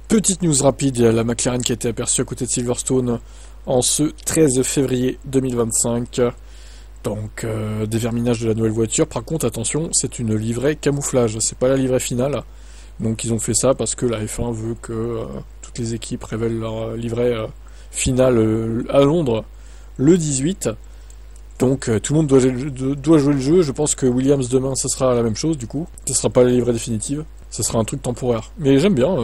Petite news rapide, il y a la McLaren qui a été aperçue à côté de Silverstone en ce 13 février 2025. Donc, déverminage de la nouvelle voiture. Par contre, attention, c'est une livrée camouflage, c'est pas la livrée finale. Donc, ils ont fait ça parce que la F1 veut que toutes les équipes révèlent leur livrée finale à Londres le 18. Donc, tout le monde doit jouer le jeu. Je pense que Williams demain, ça sera la même chose du coup. Ce sera pas la livrée définitive, ça sera un truc temporaire. Mais j'aime bien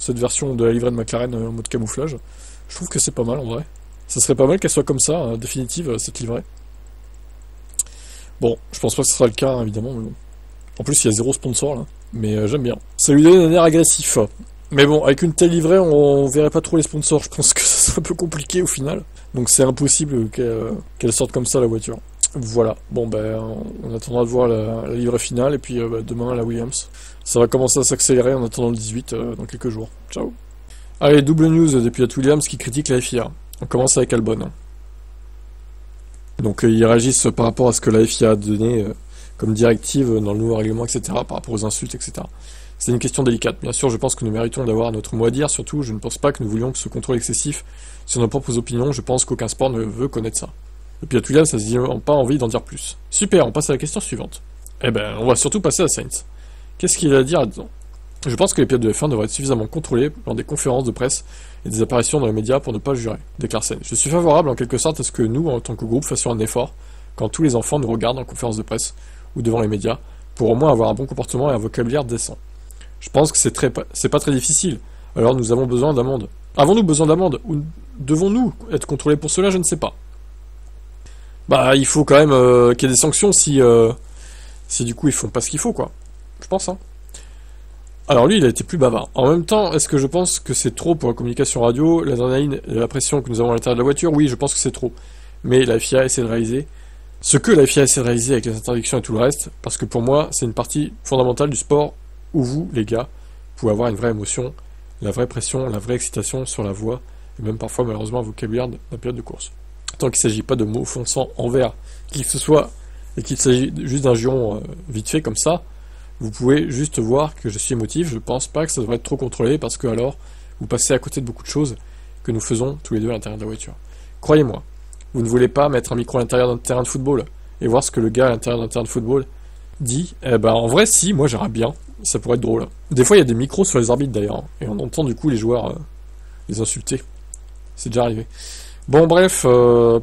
cette version de la livrée de McLaren en mode camouflage. Je trouve que c'est pas mal en vrai. Ça serait pas mal qu'elle soit comme ça, définitive, cette livrée. Bon, je pense pas que ce sera le cas, évidemment, mais bon. En plus, il y a 0 sponsor là, mais j'aime bien. Ça lui donne un air agressif. Mais bon, avec une telle livrée, on verrait pas trop les sponsors. Je pense que ça serait un peu compliqué au final. Donc c'est impossible qu'elle sorte comme ça la voiture. Voilà, bon ben on attendra de voir la livrée finale et puis demain la Williams. Ça va commencer à s'accélérer en attendant le 18 dans quelques jours. Ciao. Allez, double news depuis la Williams qui critique la FIA. On commence avec Albon. Donc ils réagissent par rapport à ce que la FIA a donné comme directive dans le nouveau règlement, etc. par rapport aux insultes, etc. C'est une question délicate. Bien sûr, je pense que nous méritons d'avoir notre mot à dire. Surtout, je ne pense pas que nous voulions ce contrôle excessif sur nos propres opinions. Je pense qu'aucun sport ne veut connaître ça. Depuis la Williams, ça se dit pas envie d'en dire plus. Super, on passe à la question suivante. Eh ben, on va surtout passer à Sainz. Qu'est-ce qu'il a à dire là-dedans? Je pense que les pilotes de F1 devraient être suffisamment contrôlés lors des conférences de presse et des apparitions dans les médias pour ne pas jurer, déclare Sainz. Je suis favorable en quelque sorte à ce que nous, en tant que groupe, fassions un effort quand tous les enfants nous regardent en conférence de presse ou devant les médias pour au moins avoir un bon comportement et un vocabulaire décent. Je pense que c'est pas très difficile. Alors nous avons besoin d'amende. Avons-nous besoin d'amende ou devons-nous être contrôlés pour cela? Je ne sais pas. Bah, il faut quand même qu'il y ait des sanctions si du coup ils font pas ce qu'il faut, quoi. Je pense, hein. Alors lui, il a été plus bavard. En même temps, est-ce que je pense que c'est trop pour la communication radio, l'adrénaline et la pression que nous avons à l'intérieur de la voiture? Oui, je pense que c'est trop. Mais la FIA essaie de réaliser ce que la FIA essaie de réaliser avec les interdictions et tout le reste, parce que pour moi, c'est une partie fondamentale du sport où vous, les gars, pouvez avoir une vraie émotion, la vraie pression, la vraie excitation sur la voie, et même parfois, malheureusement, un vocabulaire d'un pilote de course. Tant qu'il ne s'agit pas de mots offensants envers qui que ce soit, et qu'il s'agit juste d'un juron vite fait comme ça, vous pouvez juste voir que je suis émotif. Je pense pas que ça devrait être trop contrôlé, parce que alors, vous passez à côté de beaucoup de choses que nous faisons tous les deux à l'intérieur de la voiture. Croyez-moi, vous ne voulez pas mettre un micro à l'intérieur d'un terrain de football et voir ce que le gars à l'intérieur d'un terrain de football dit. Eh ben, en vrai, si, moi j'aimerais bien. Ça pourrait être drôle. Des fois, il y a des micros sur les arbitres d'ailleurs, et on entend du coup les joueurs les insulter. C'est déjà arrivé. Bon, bref,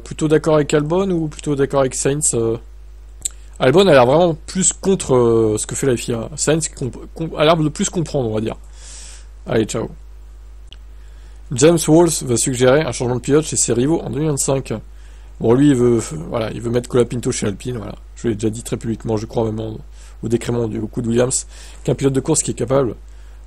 plutôt d'accord avec Albon ou plutôt d'accord avec Sainz Albon a l'air vraiment plus contre ce que fait la FIA. Sainz a l'air de plus comprendre, on va dire. Allez, ciao. James Walsh va suggérer un changement de pilote chez ses rivaux en 2025. Bon, lui, il veut mettre Colapinto chez Alpine, voilà. Je l'ai déjà dit très publiquement, je crois même au décrément du coup de Williams, qu'un pilote de course qui est capable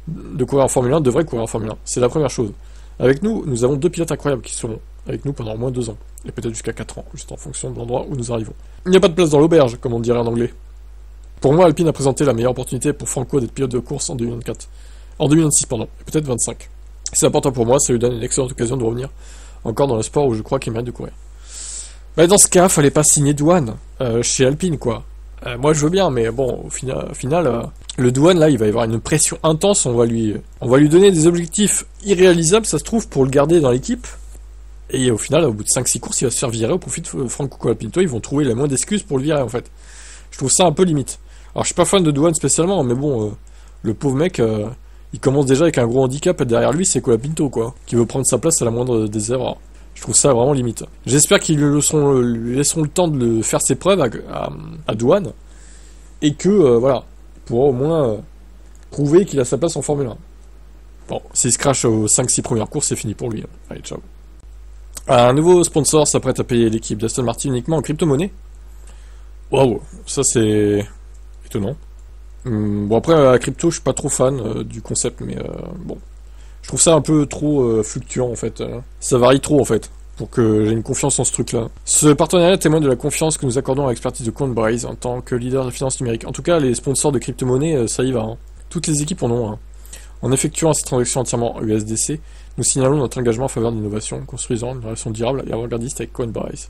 de courir en Formule 1 devrait courir en Formule 1. C'est la première chose. Avec nous avons 2 pilotes incroyables qui seront avec nous pendant au moins 2 ans, et peut-être jusqu'à 4 ans, juste en fonction de l'endroit où nous arrivons. Il n'y a pas de place dans l'auberge, comme on dirait en anglais. Pour moi, Alpine a présenté la meilleure opportunité pour Franco d'être pilote de course en 2024. En 2026, pardon, et peut-être 25. C'est important pour moi, ça lui donne une excellente occasion de revenir encore dans le sport où je crois qu'il mérite de courir. Bah, dans ce cas, fallait pas signer Douane chez Alpine, quoi. Moi, je veux bien, mais bon, au final, le Douane, là, il va y avoir une pression intense. On va lui donner des objectifs irréalisables, ça se trouve, pour le garder dans l'équipe. Et au final, au bout de 5-6 courses, il va se faire virer au profit de Franco Colapinto. Ils vont trouver la moindre excuse pour le virer, en fait. Je trouve ça un peu limite. Alors, je suis pas fan de Douane spécialement, mais bon, le pauvre mec, il commence déjà avec un gros handicap, et derrière lui, c'est Colapinto, quoi, qui veut prendre sa place à la moindre des erreurs. Je trouve ça vraiment limite. J'espère qu'ils lui laisseront le temps de faire ses preuves à Douane, et que, voilà, pourra au moins prouver qu'il a sa place en Formule 1. Bon, s'il se crache aux 5-6 premières courses, c'est fini pour lui. Allez, ciao. Un nouveau sponsor s'apprête à payer l'équipe d'Aston Martin uniquement en crypto-monnaie. Waouh, ça c'est étonnant. Bon, après, la crypto, je suis pas trop fan du concept, mais bon. Je trouve ça un peu trop fluctuant, en fait. Ça varie trop, en fait, pour que j'ai une confiance en ce truc-là. Ce partenariat témoigne de la confiance que nous accordons à l'expertise de Coinbase en tant que leader de finance numérique. En tout cas, les sponsors de crypto-monnaie, ça y va. Hein. Toutes les équipes en ont un. En effectuant ces transactions entièrement USDC, nous signalons notre engagement en faveur de l'innovation, construisant une relation durable et avant-gardiste avec Coinbase.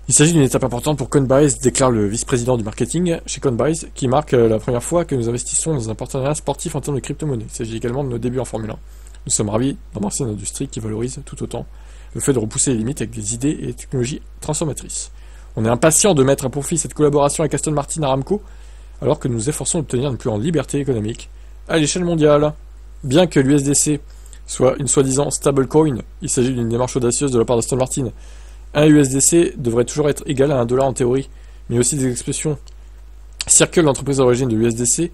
Il s'agit d'une étape importante pour Coinbase, déclare le vice-président du marketing chez Coinbase, qui marque la première fois que nous investissons dans un partenariat sportif en termes de crypto-monnaie. Il s'agit également de nos débuts en Formule 1. Nous sommes ravis d'embrasser une industrie qui valorise tout autant le fait de repousser les limites avec des idées et des technologies transformatrices. On est impatient de mettre à profit cette collaboration avec Aston Martin Aramco, alors que nous nous efforçons d'obtenir une plus grande liberté économique à l'échelle mondiale. Bien que l'USDC soit une soi-disant stablecoin, il s'agit d'une démarche audacieuse de la part d'Aston Martin. Un USDC devrait toujours être égal à $1 en théorie, mais aussi des expressions. Circle, l'entreprise d'origine de l'USDC,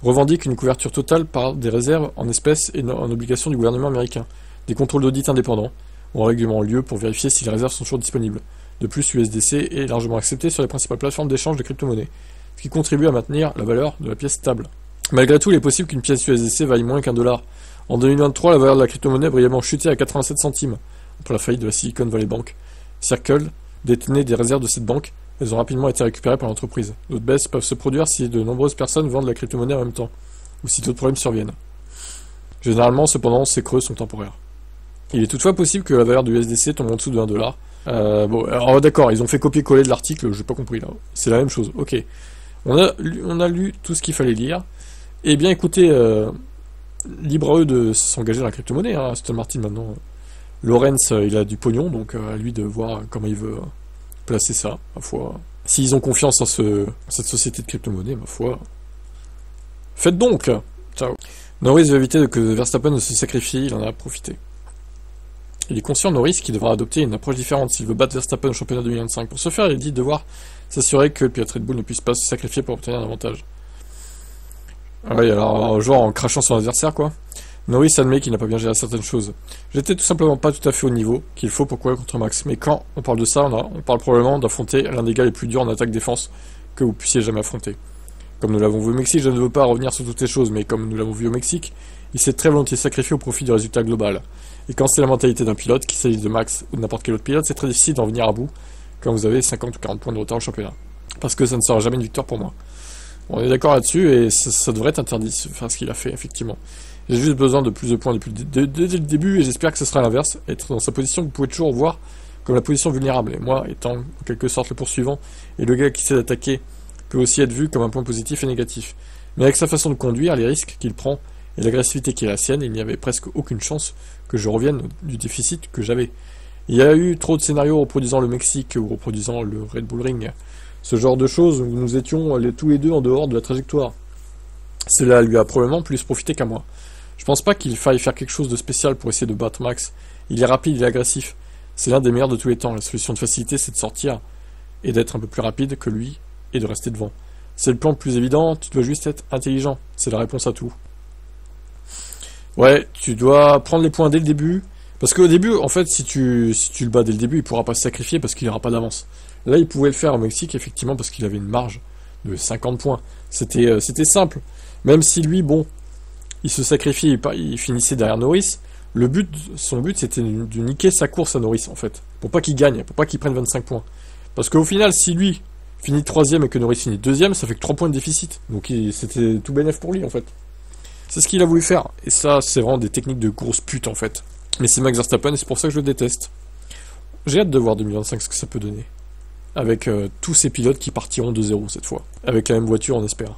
revendique une couverture totale par des réserves en espèces et en obligations du gouvernement américain. Des contrôles d'audit indépendants ont régulièrement lieu pour vérifier si les réserves sont toujours disponibles. De plus, l'USDC est largement accepté sur les principales plateformes d'échange de crypto-monnaies, ce qui contribue à maintenir la valeur de la pièce stable. Malgré tout, il est possible qu'une pièce USDC vaille moins $1. En 2023, la valeur de la crypto-monnaie a brillamment chuté à 87 centimes, après la faillite de la Silicon Valley Bank. Circle détenait des réserves de cette banque, elles ont rapidement été récupérées par l'entreprise. D'autres baisses peuvent se produire si de nombreuses personnes vendent la crypto-monnaie en même temps, ou si d'autres problèmes surviennent. Généralement, cependant, ces creux sont temporaires. Il est toutefois possible que la valeur du USDC tombe en dessous de $1. Bon, alors d'accord, ils ont fait copier-coller de l'article, j'ai pas compris là. C'est la même chose, ok. On a lu tout ce qu'il fallait lire. Eh bien écoutez, libre à eux de s'engager dans la crypto-monnaie, hein, Aston Martin maintenant. Lorenz, il a du pognon, donc à lui de voir comment il veut placer ça, ma foi. S'ils ont confiance en cette société de crypto-monnaie, ma foi. Faites donc. Ciao. Norris veut éviter que Verstappen ne se sacrifie, il en a profité. Il est conscient, Norris, qu'il devra adopter une approche différente s'il veut battre Verstappen au championnat 2025. Pour ce faire, il dit devoir s'assurer que le pilote Red Bull ne puisse pas se sacrifier pour obtenir un avantage. Ah oui, alors, genre en crachant son adversaire, quoi. Norris admet qu'il n'a pas bien géré certaines choses. J'étais tout simplement pas tout à fait au niveau qu'il faut pour courir contre Max. Mais quand on parle de ça, on parle probablement d'affronter l'un des gars les plus durs en attaque-défense que vous puissiez jamais affronter. Comme nous l'avons vu au Mexique, je ne veux pas revenir sur toutes les choses, mais comme nous l'avons vu au Mexique, il s'est très volontiers sacrifié au profit du résultat global. Et quand c'est la mentalité d'un pilote, qu'il s'agisse de Max ou de n'importe quel autre pilote, c'est très difficile d'en venir à bout quand vous avez 50 ou 40 points de retard au championnat. Parce que ça ne sera jamais une victoire pour moi. On est d'accord là-dessus, et ça devrait être interdit, enfin ce qu'il a fait, effectivement. J'ai juste besoin de plus de points dès le début, et j'espère que ce sera l'inverse. Être dans sa position que vous pouvez toujours voir comme la position vulnérable. Et moi, étant en quelque sorte le poursuivant, et le gars qui sait attaquer, peut aussi être vu comme un point positif et négatif. Mais avec sa façon de conduire, les risques qu'il prend, et l'agressivité qui est la sienne, il n'y avait presque aucune chance que je revienne du déficit que j'avais. Il y a eu trop de scénarios reproduisant le Mexique ou reproduisant le Red Bull Ring. Ce genre de choses où nous étions tous les deux en dehors de la trajectoire. Cela lui a probablement plus profité qu'à moi. Je pense pas qu'il faille faire quelque chose de spécial pour essayer de battre Max. Il est rapide, il est agressif. C'est l'un des meilleurs de tous les temps. La solution de facilité, c'est de sortir et d'être un peu plus rapide que lui et de rester devant. C'est le plan le plus évident, tu dois juste être intelligent. C'est la réponse à tout. Ouais, tu dois prendre les points dès le début. Parce qu'au début, en fait, si tu le bats dès le début, il pourra pas se sacrifier parce qu'il n'aura pas d'avance. Là, il pouvait le faire au Mexique, effectivement, parce qu'il avait une marge de 50 points. C'était simple. Même si lui, bon, il se sacrifiait, il finissait derrière Norris, son but, c'était de niquer sa course à Norris, en fait. Pour pas qu'il gagne, pour pas qu'il prenne 25 points. Parce qu'au final, si lui finit 3ème et que Norris finit 2ème, ça fait que 3 points de déficit. Donc c'était tout bénef pour lui, en fait. C'est ce qu'il a voulu faire. Et ça, c'est vraiment des techniques de grosse pute, en fait. Mais c'est Max Verstappen et c'est pour ça que je le déteste. J'ai hâte de voir 2025 ce que ça peut donner. Avec tous ces pilotes qui partiront de zéro cette fois. Avec la même voiture, on espère.